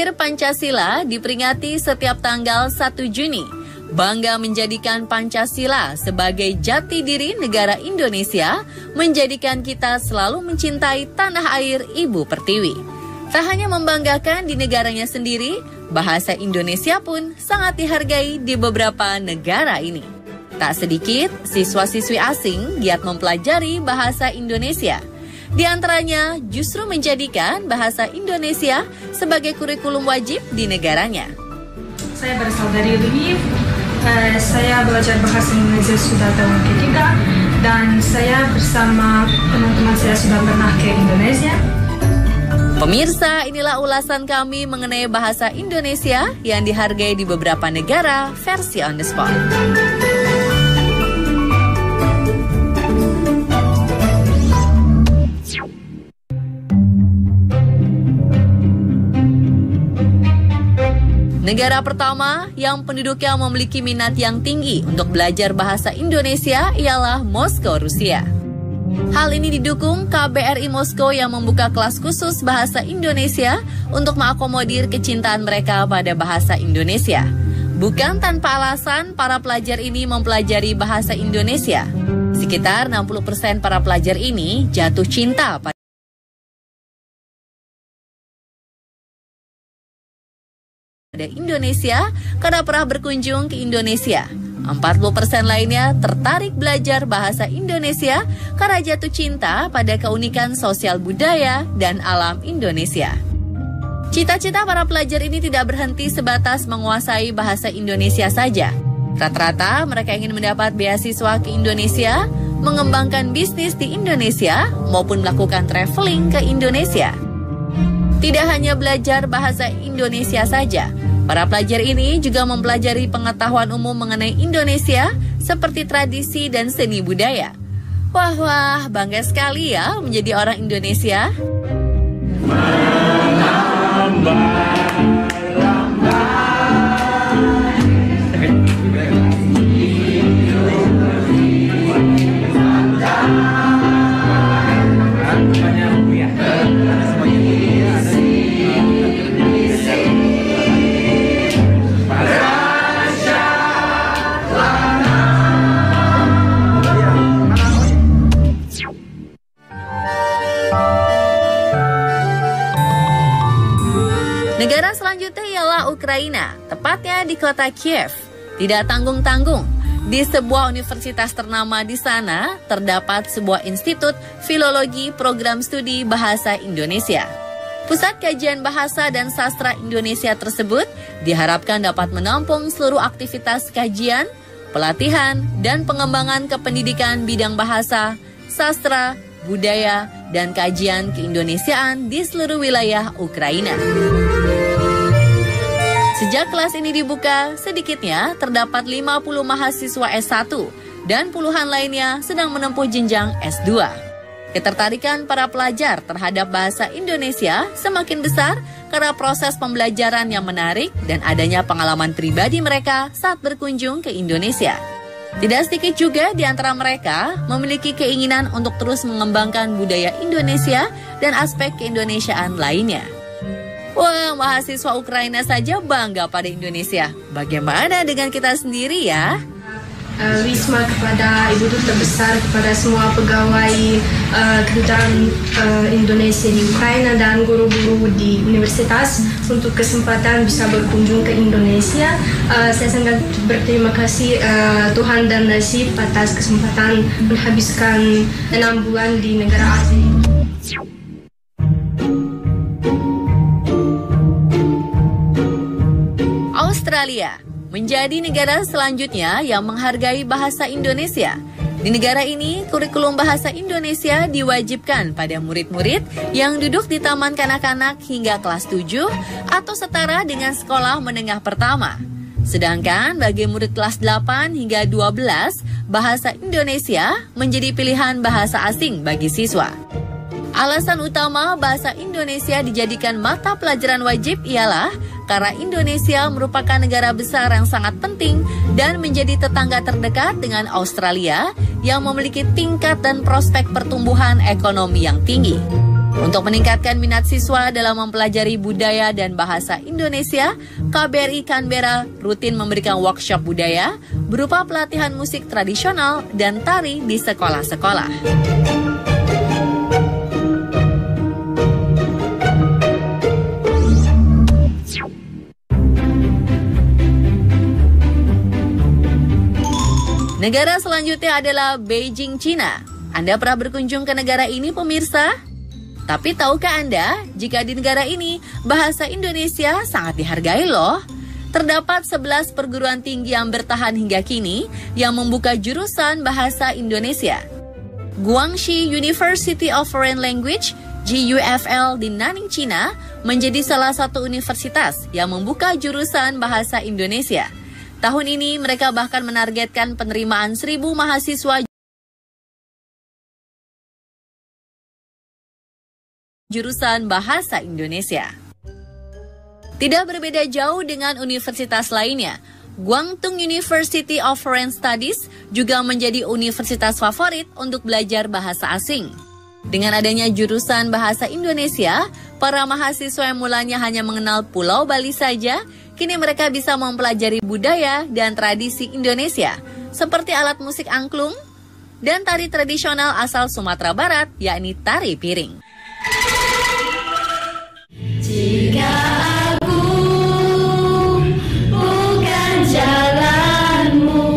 Lahir Pancasila diperingati setiap tanggal 1 Juni. Bangga menjadikan Pancasila sebagai jati diri negara Indonesia, menjadikan kita selalu mencintai tanah air Ibu Pertiwi. Tak hanya membanggakan di negaranya sendiri, bahasa Indonesia pun sangat dihargai di beberapa negara ini. Tak sedikit siswa-siswi asing giat mempelajari bahasa Indonesia. Di antaranya justru menjadikan bahasa Indonesia sebagai kurikulum wajib di negaranya. Saya berasal dari Lviv. Saya belajar bahasa Indonesia sudah tahun ketiga dan saya bersama teman-teman saya sudah pernah ke Indonesia. Pemirsa, inilah ulasan kami mengenai bahasa Indonesia yang dihargai di beberapa negara versi on the spot. Negara pertama yang penduduknya memiliki minat yang tinggi untuk belajar bahasa Indonesia ialah Moskow, Rusia. Hal ini didukung KBRI Moskow yang membuka kelas khusus bahasa Indonesia untuk mengakomodir kecintaan mereka pada bahasa Indonesia. Bukan tanpa alasan para pelajar ini mempelajari bahasa Indonesia. Sekitar 60% para pelajar ini jatuh cinta pada Indonesia karena pernah berkunjung ke Indonesia. 40% lainnya tertarik belajar bahasa Indonesia karena jatuh cinta pada keunikan sosial budaya dan alam Indonesia. Cita-cita para pelajar ini tidak berhenti sebatas menguasai bahasa Indonesia saja. Rata-rata mereka ingin mendapat beasiswa ke Indonesia, mengembangkan bisnis di Indonesia, maupun melakukan traveling ke Indonesia. Tidak hanya belajar bahasa Indonesia saja, para pelajar ini juga mempelajari pengetahuan umum mengenai Indonesia seperti tradisi dan seni budaya. Wah, bangga sekali ya menjadi orang Indonesia. Negara selanjutnya ialah Ukraina, tepatnya di kota Kiev. Tidak tanggung-tanggung, di sebuah universitas ternama di sana terdapat sebuah institut filologi program studi bahasa Indonesia. Pusat kajian bahasa dan sastra Indonesia tersebut diharapkan dapat menampung seluruh aktivitas kajian, pelatihan, dan pengembangan kependidikan bidang bahasa, sastra, budaya, dan kajian keindonesiaan di seluruh wilayah Ukraina. Sejak kelas ini dibuka, sedikitnya terdapat 50 mahasiswa S1 dan puluhan lainnya sedang menempuh jenjang S2. Ketertarikan para pelajar terhadap bahasa Indonesia semakin besar karena proses pembelajaran yang menarik dan adanya pengalaman pribadi mereka saat berkunjung ke Indonesia. Tidak sedikit juga di antara mereka memiliki keinginan untuk terus mengembangkan budaya Indonesia dan aspek keindonesiaan lainnya. Wah, mahasiswa Ukraina saja bangga pada Indonesia. Bagaimana dengan kita sendiri ya? Wisma kepada Ibu Duta Besar, kepada semua pegawai kedutaan Indonesia di Ukraina dan guru-guru di universitas untuk kesempatan bisa berkunjung ke Indonesia. Saya sangat berterima kasih Tuhan dan nasib atas kesempatan menghabiskan 6 bulan di negara asing. Australia menjadi negara selanjutnya yang menghargai bahasa Indonesia. Di negara ini, kurikulum bahasa Indonesia diwajibkan pada murid-murid yang duduk di taman kanak-kanak hingga kelas 7 atau setara dengan sekolah menengah pertama. Sedangkan bagi murid kelas 8 hingga 12, bahasa Indonesia menjadi pilihan bahasa asing bagi siswa. Alasan utama bahasa Indonesia dijadikan mata pelajaran wajib ialah karena Indonesia merupakan negara besar yang sangat penting dan menjadi tetangga terdekat dengan Australia yang memiliki tingkat dan prospek pertumbuhan ekonomi yang tinggi. Untuk meningkatkan minat siswa dalam mempelajari budaya dan bahasa Indonesia, KBRI Canberra rutin memberikan workshop budaya berupa pelatihan musik tradisional dan tari di sekolah-sekolah. Negara selanjutnya adalah Beijing, China. Anda pernah berkunjung ke negara ini, pemirsa? Tapi tahukah Anda, jika di negara ini, bahasa Indonesia sangat dihargai loh. Terdapat 11 perguruan tinggi yang bertahan hingga kini yang membuka jurusan bahasa Indonesia. Guangxi University of Foreign Language, GUFL di Nanning, China, menjadi salah satu universitas yang membuka jurusan bahasa Indonesia. Tahun ini mereka bahkan menargetkan penerimaan 1.000 mahasiswa jurusan bahasa Indonesia. Tidak berbeda jauh dengan universitas lainnya, Guangdong University of Foreign Studies juga menjadi universitas favorit untuk belajar bahasa asing. Dengan adanya jurusan bahasa Indonesia, para mahasiswa yang mulanya hanya mengenal Pulau Bali saja, kini mereka bisa mempelajari budaya dan tradisi Indonesia, seperti alat musik angklung dan tari tradisional asal Sumatera Barat, yakni tari piring. Jika aku bukan jalanmu,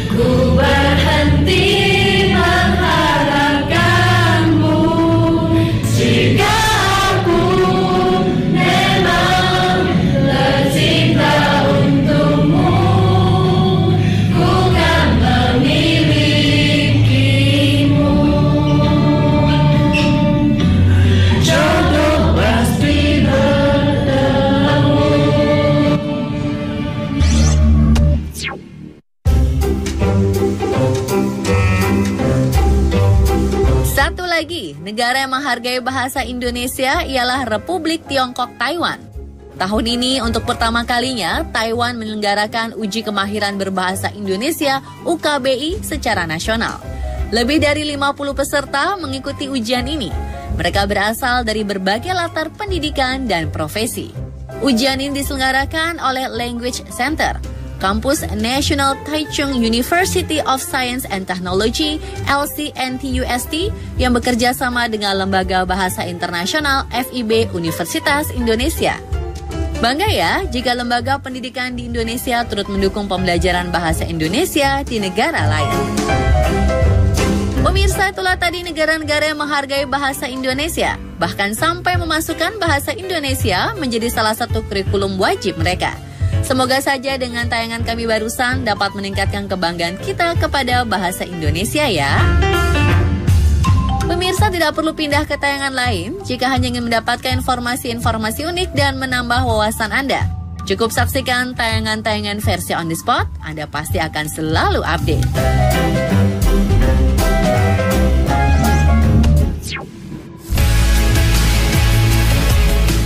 ku berhenti mengharapkanmu. Jika aku memang tercipta untukmu, ku kan memilikimu. Jodoh pasti bertemu. Satu lagi, negara yang menghargai bahasa Indonesia ialah Republik Tiongkok Taiwan. Tahun ini untuk pertama kalinya, Taiwan menyelenggarakan uji kemahiran berbahasa Indonesia UKBI secara nasional. Lebih dari 50 peserta mengikuti ujian ini. Mereka berasal dari berbagai latar pendidikan dan profesi. Ujian ini diselenggarakan oleh Language Center, kampus National Taichung University of Science and Technology (LCNTUST) yang bekerja sama dengan Lembaga Bahasa Internasional FIB Universitas Indonesia. Bangga ya jika lembaga pendidikan di Indonesia turut mendukung pembelajaran bahasa Indonesia di negara lain. Pemirsa, itulah tadi negara-negara yang menghargai bahasa Indonesia, bahkan sampai memasukkan bahasa Indonesia menjadi salah satu kurikulum wajib mereka. Semoga saja dengan tayangan kami barusan dapat meningkatkan kebanggaan kita kepada bahasa Indonesia ya. Pemirsa tidak perlu pindah ke tayangan lain jika hanya ingin mendapatkan informasi-informasi unik dan menambah wawasan Anda. Cukup saksikan tayangan-tayangan versi on the spot, Anda pasti akan selalu update.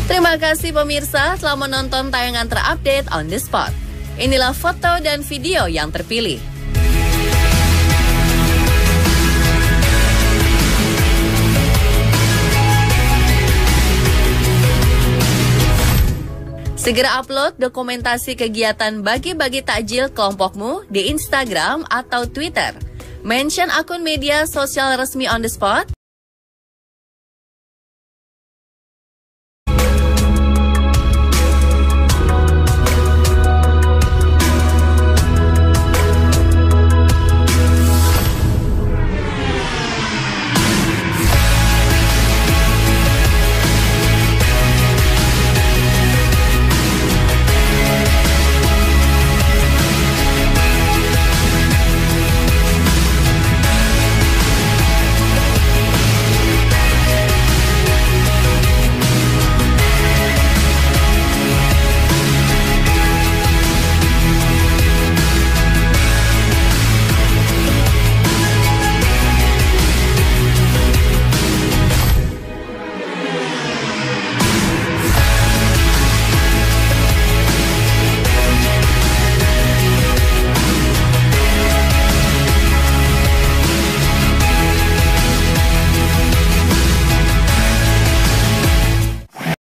Terima kasih pemirsa telah menonton tayangan terupdate on the spot. Inilah foto dan video yang terpilih. Segera upload dokumentasi kegiatan bagi-bagi takjil kelompokmu di Instagram atau Twitter. Mention akun media sosial resmi on the spot